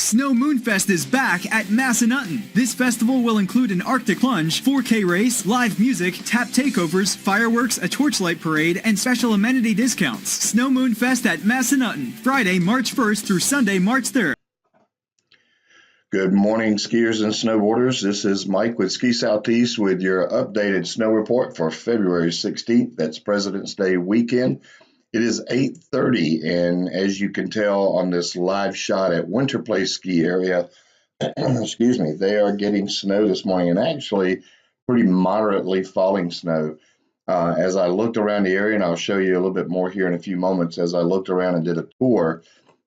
Snow Moonfest is back at Massanutten. This festival will include an Arctic Lunge, 4K race, live music, tap takeovers, fireworks, a torchlight parade, and special amenity discounts. Snow Moonfest at Massanutten, Friday, March 1st through Sunday, March 3rd. Good morning, skiers and snowboarders. This is Mike with SkiSoutheast with your updated snow report for February 16th. That's President's Day weekend. It is 8:30, and as you can tell on this live shot at Winter Place Ski Area, excuse me, they are getting snow this morning, and actually pretty moderately falling snow. As I looked around the area, and I'll show you a little bit more here in a few moments, as I looked around and did a tour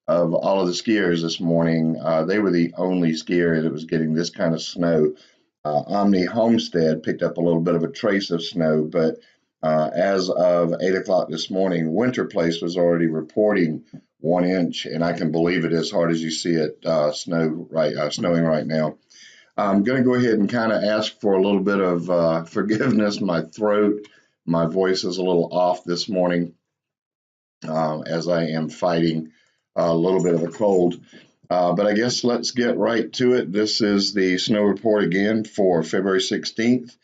of all of the skiers this morning, they were the only ski area that was getting this kind of snow. Omni Homestead picked up a little bit of a trace of snow, but as of 8 o'clock this morning, Winter Place was already reporting 1 inch, and I can believe it as hard as you see it snowing right now. I'm going to go ahead and kind of ask for a little bit of forgiveness. My throat, my voice is a little off this morning as I am fighting a little bit of a cold. But I guess let's get right to it. This is the snow report again for February 16th.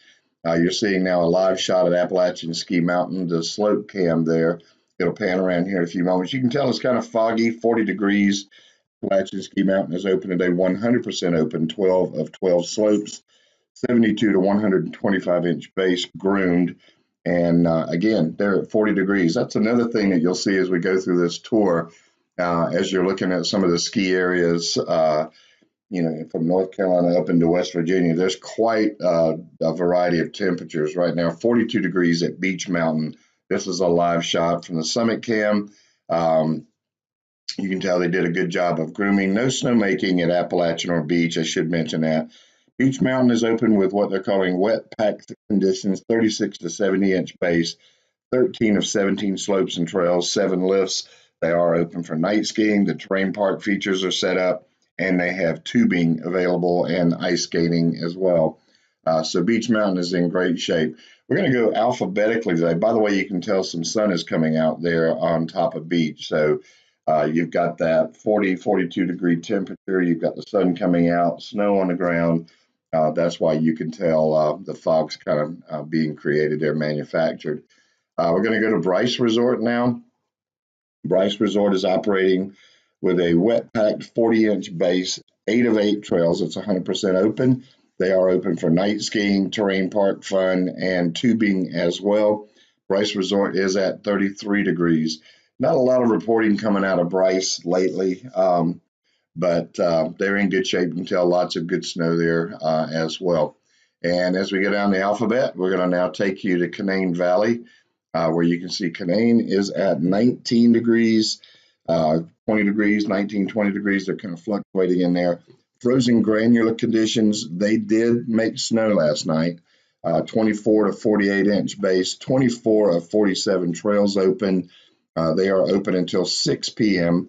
You're seeing now a live shot at Appalachian Ski Mountain, the slope cam there. It'll pan around here in a few moments. You can tell it's kind of foggy, 40 degrees. Appalachian Ski Mountain is open today, 100% open, 12 of 12 slopes, 72 to 125 inch base, groomed. And again, they're at 40 degrees. That's another thing that you'll see as we go through this tour, as you're looking at some of the ski areas, from North Carolina up into West Virginia. There's quite a variety of temperatures right now. 42 degrees at Beach Mountain. This is a live shot from the summit cam. You can tell they did a good job of grooming. No snowmaking at Appalachian or Beach, I should mention that. Beach Mountain is open with what they're calling wet pack conditions, 36 to 70 inch base, 13 of 17 slopes and trails, 7 lifts. They are open for night skiing. The terrain park features are set up, and they have tubing available and ice skating as well. So Beach Mountain is in great shape. We're going to go alphabetically today. By the way, you can tell some sun is coming out there on top of Beach. So you've got that 40, 42 degree temperature. You've got the sun coming out, snow on the ground. That's why you can tell the fog's kind of being created there, manufactured. We're going to go to Bryce Resort now. Bryce Resort is operating with a wet packed 40-inch base, 8 of 8 trails. It's 100% open. They are open for night skiing, terrain park fun, and tubing as well. Bryce Resort is at 33 degrees. Not a lot of reporting coming out of Bryce lately, but they're in good shape. You can tell lots of good snow there as well. And as we go down the alphabet, we're going to now take you to Canaan Valley, where you can see Canaan is at 19 degrees. 20 degrees, 19, 20 degrees, they're kind of fluctuating in there. Frozen granular conditions, they did make snow last night, 24 to 48 inch base, 24 of 47 trails open. They are open until 6 p.m.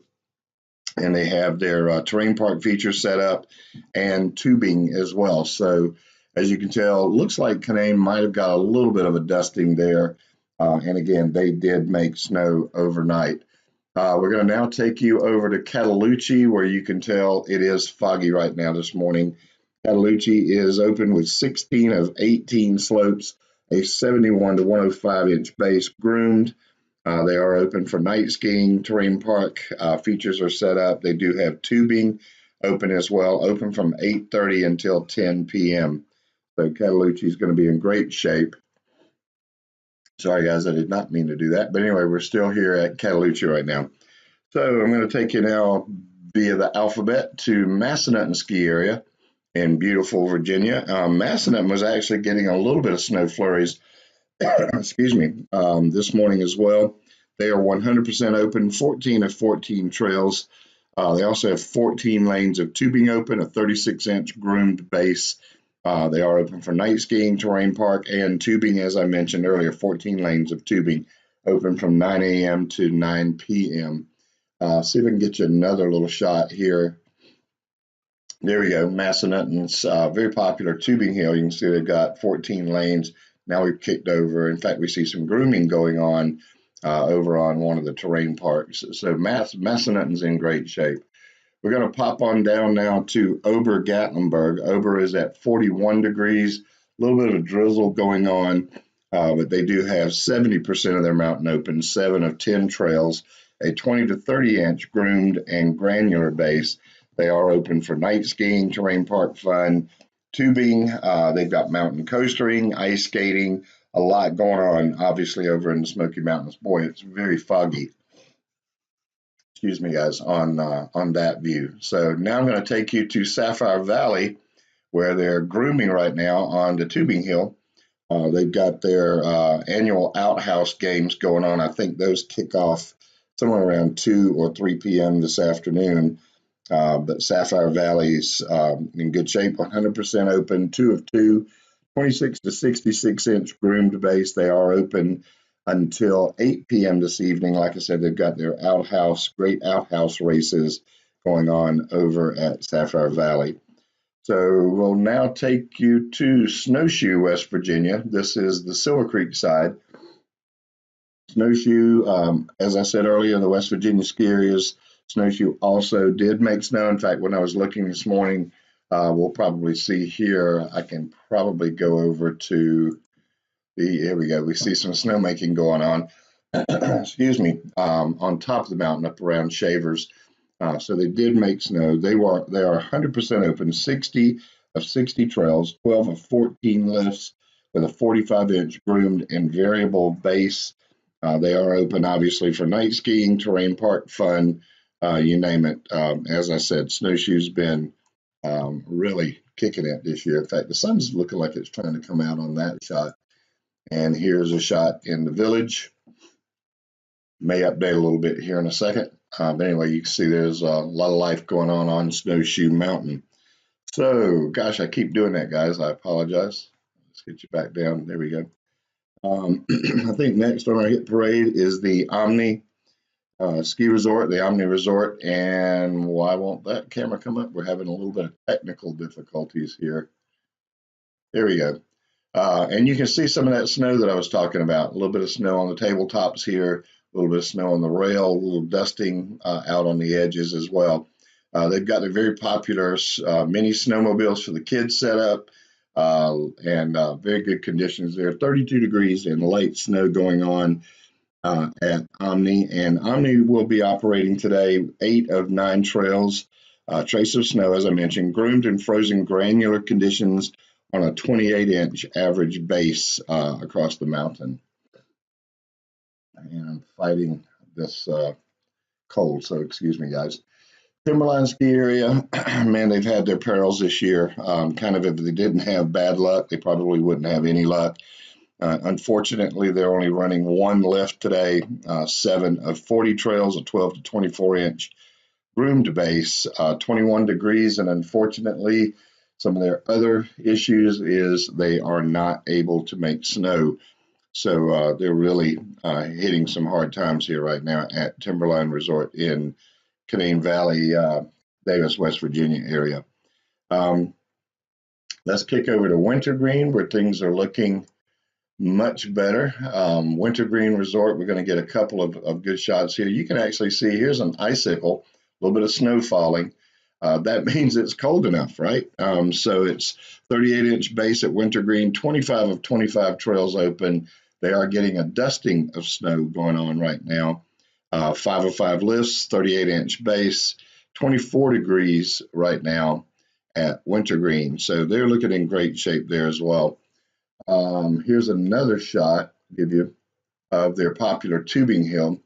and they have their terrain park features set up and tubing as well. So as you can tell, looks like Canaan might have got a little bit of a dusting there. And again, they did make snow overnight. We're going to now take you over to Cataloochee, where you can tell it is foggy right now this morning. Cataloochee is open with 16 of 18 slopes, a 71 to 105 inch base, groomed. They are open for night skiing. Terrain park features are set up. They do have tubing open as well, open from 8:30 until 10 p.m. So Cataloochee is going to be in great shape. Sorry, guys, I did not mean to do that. But anyway, we're still here at Cataloochee right now. So I'm going to take you now via the alphabet to Massanutten Ski Area in beautiful Virginia. Massanutten was actually getting a little bit of snow flurries, excuse me, this morning as well. They are 100% open, 14 of 14 trails. They also have 14 lanes of tubing open, a 36-inch groomed base. They are open for night skiing, terrain park, and tubing, as I mentioned earlier, 14 lanes of tubing open from 9 a.m. to 9 p.m. See if I can get you another little shot here. There we go. Massanutten's very popular tubing hill. You can see they've got 14 lanes. Now we've kicked over. In fact, we see some grooming going on over on one of the terrain parks. So Massanutten's in great shape. We're going to pop on down now to Ober-Gatlinburg. Ober is at 41 degrees, a little bit of a drizzle going on, but they do have 70% of their mountain open, 7 of 10 trails, a 20 to 30 inch groomed and granular base. They are open for night skiing, terrain park fun, tubing. They've got mountain coastering, ice skating, a lot going on, obviously, over in the Smoky Mountains. Boy, it's very foggy. Excuse me, guys, on that view. So now I'm going to take you to Sapphire Valley, where they're grooming right now on the tubing hill. They've got their annual outhouse games going on. I think those kick off somewhere around 2 or 3 p.m. this afternoon. But Sapphire Valley's in good shape, 100% open, 2 of 2, 26 to 66 inch groomed base. They are open until 8 p.m. this evening. Like I said, they've got their great outhouse races going on over at Sapphire Valley. So we'll now take you to Snowshoe, West Virginia. This is the Silver Creek side. Snowshoe, as I said earlier, the West Virginia ski areas, Snowshoe also did make snow. In fact, when I was looking this morning, we'll probably see here, I can probably go over to here we go. We see some snowmaking going on, excuse me, on top of the mountain up around Shavers. So they did make snow. They are 100% open, 60 of 60 trails, 12 of 14 lifts with a 45-inch groomed and variable base. They are open, obviously, for night skiing, terrain park fun, you name it. As I said, Snowshoe's been really kicking it this year. In fact, the sun's looking like it's trying to come out on that shot. And here's a shot in the village. May update a little bit here in a second. But anyway, you can see there's a lot of life going on Snowshoe Mountain. So, gosh, I keep doing that, guys. I apologize. Let's get you back down. There we go. I think next on our hit parade is the Omni Ski Resort, the Omni Resort. And why won't that camera come up? We're having a little bit of technical difficulties here. There we go. And you can see some of that snow that I was talking about. A little bit of snow on the tabletops here, a little bit of snow on the rail, a little dusting out on the edges as well. They've got their very popular mini snowmobiles for the kids set up, and very good conditions there. 32 degrees and light snow going on at Omni. And Omni will be operating today 8 of 9 trails, trace of snow, as I mentioned, groomed and frozen granular conditions on a 28-inch average base across the mountain. And I'm fighting this cold, so excuse me, guys. Timberline ski area, man, they've had their perils this year. Kind of if they didn't have bad luck, they probably wouldn't have any luck. Unfortunately, they're only running 1 lift today, 7 of 40 trails, a 12 to 24-inch groomed base, 21 degrees, and unfortunately, some of their other issues is they are not able to make snow. So they're really hitting some hard times here right now at Timberline Resort in Canaan Valley, Davis, West Virginia area. Let's kick over to Wintergreen, where things are looking much better. Wintergreen Resort, we're going to get a couple of good shots here. You can actually see here's an icicle, a little bit of snow falling. That means it's cold enough, right? So it's 38-inch base at Wintergreen, 25 of 25 trails open. They are getting a dusting of snow going on right now. 5 of 5 lifts, 38-inch base, 24 degrees right now at Wintergreen. So they're looking in great shape there as well. Here's another shot, give you, of their popular tubing hill.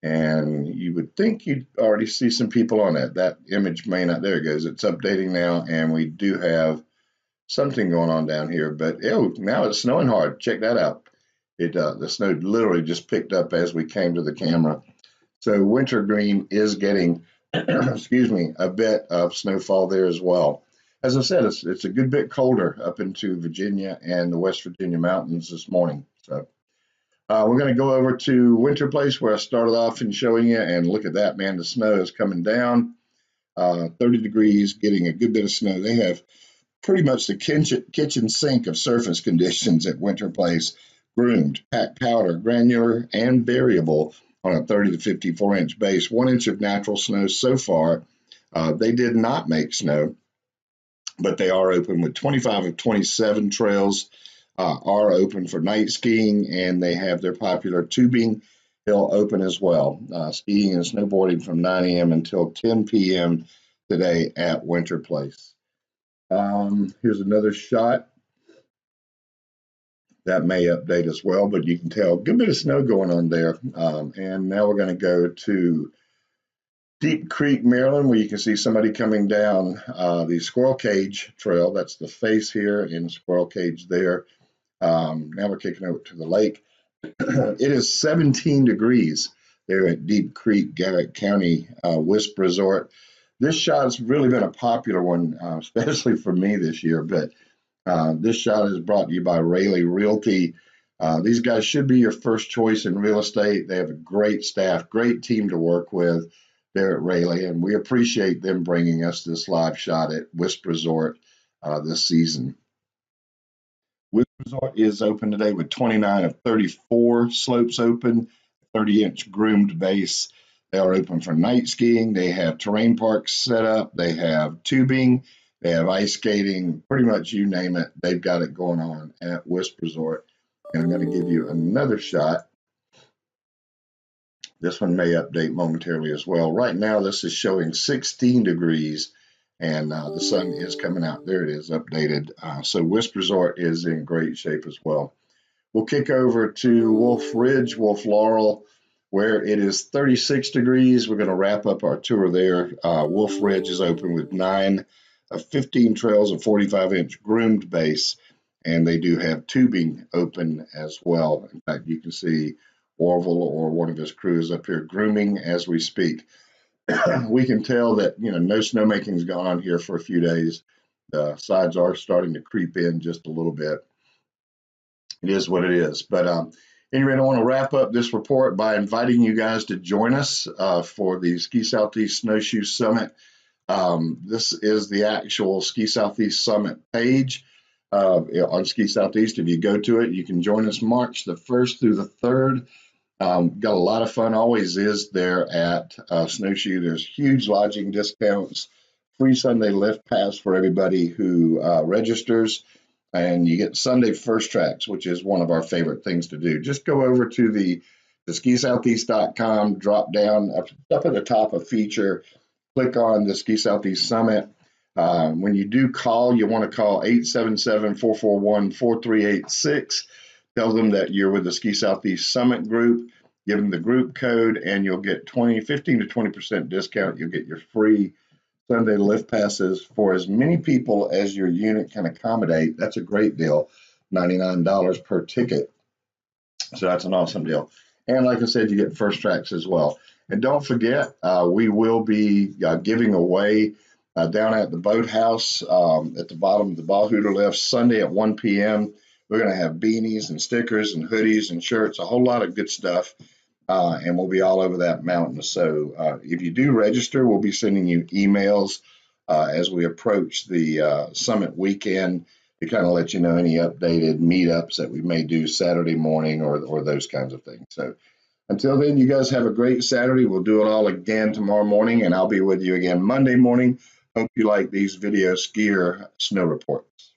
And you would think you'd already see some people on that. That image may not. There it goes. It's updating now, and we do have something going on down here. But now it's snowing hard. Check that out. The snow literally just picked up as we came to the camera. So Wintergreen is getting, excuse me, a bit of snowfall there as well. As I said, it's a good bit colder up into Virginia and the West Virginia mountains this morning. So. We're going to go over to Winter Place, where I started off in showing you, and look at that, man, the snow is coming down, 30 degrees, getting a good bit of snow. They have pretty much the kitchen sink of surface conditions at Winter Place, groomed, packed powder, granular, and variable, on a 30 to 54-inch base. 1 inch of natural snow so far. They did not make snow, but they are open with 25 of 27 trails are open for night skiing, and they have their popular tubing hill open as well. Skiing and snowboarding from 9 a.m. until 10 p.m. today at Winter Place. Here's another shot. That may update as well, but you can tell a good bit of snow going on there. And now we're going to go to Deep Creek, Maryland, where you can see somebody coming down the Squirrel Cage Trail. That's the face here in Squirrel Cage there. Now we're kicking over to the lake. It is 17 degrees there at Deep Creek, Garrett County Wisp Resort. This shot has really been a popular one, especially for me this year, but this shot is brought to you by Rayleigh Realty. These guys should be your first choice in real estate. They have a great staff, great team to work with there at Rayleigh, and we appreciate them bringing us this live shot at Wisp Resort this season. Wisp Resort is open today with 29 of 34 slopes open, 30-inch groomed base. They are open for night skiing. They have terrain parks set up. They have tubing. They have ice skating. Pretty much you name it, they've got it going on at Wisp Resort. And I'm going to give you another shot. This one may update momentarily as well. Right now, this is showing 16 degrees, and the sun is coming out. There it is, updated. So Wisp Resort is in great shape as well. We'll kick over to Wolf Ridge, Wolf Laurel, where it is 36 degrees. We're going to wrap up our tour there. Wolf Ridge is open with 9 of 15 trails, a 45-inch groomed base, and they do have tubing open as well. In fact, you can see Orville or one of his crews up here grooming as we speak. We can tell that, no snowmaking has gone on here for a few days. The sides are starting to creep in just a little bit. It is what it is. But anyway, I want to wrap up this report by inviting you guys to join us for the Ski Southeast Snowshoe Summit. This is the actual Ski Southeast Summit page on Ski Southeast. If you go to it, you can join us March the 1st through the 3rd. Got a lot of fun, always is there at Snowshoe. There's huge lodging discounts, free Sunday lift pass for everybody who registers, and you get Sunday first tracks, which is one of our favorite things to do. Just go over to the SkiSoutheast.com, drop down up at the top of feature, click on the Ski Southeast Summit. When you do call, you want to call 877-441-4386. Tell them that you're with the Ski Southeast Summit group. Give them the group code, and you'll get 15 to 20% discount. You'll get your free Sunday lift passes for as many people as your unit can accommodate. That's a great deal, $99 per ticket. So that's an awesome deal. And like I said, you get first tracks as well. And don't forget, we will be giving away down at the boathouse at the bottom of the Ballhooter lift Sunday at 1 p.m. We're going to have beanies and stickers and hoodies and shirts, a whole lot of good stuff, and we'll be all over that mountain. So if you do register, we'll be sending you emails as we approach the summit weekend to kind of let you know any updated meetups that we may do Saturday morning or those kinds of things. So until then, you guys have a great Saturday. We'll do it all again tomorrow morning, and I'll be with you again Monday morning. Hope you like these video skier snow reports.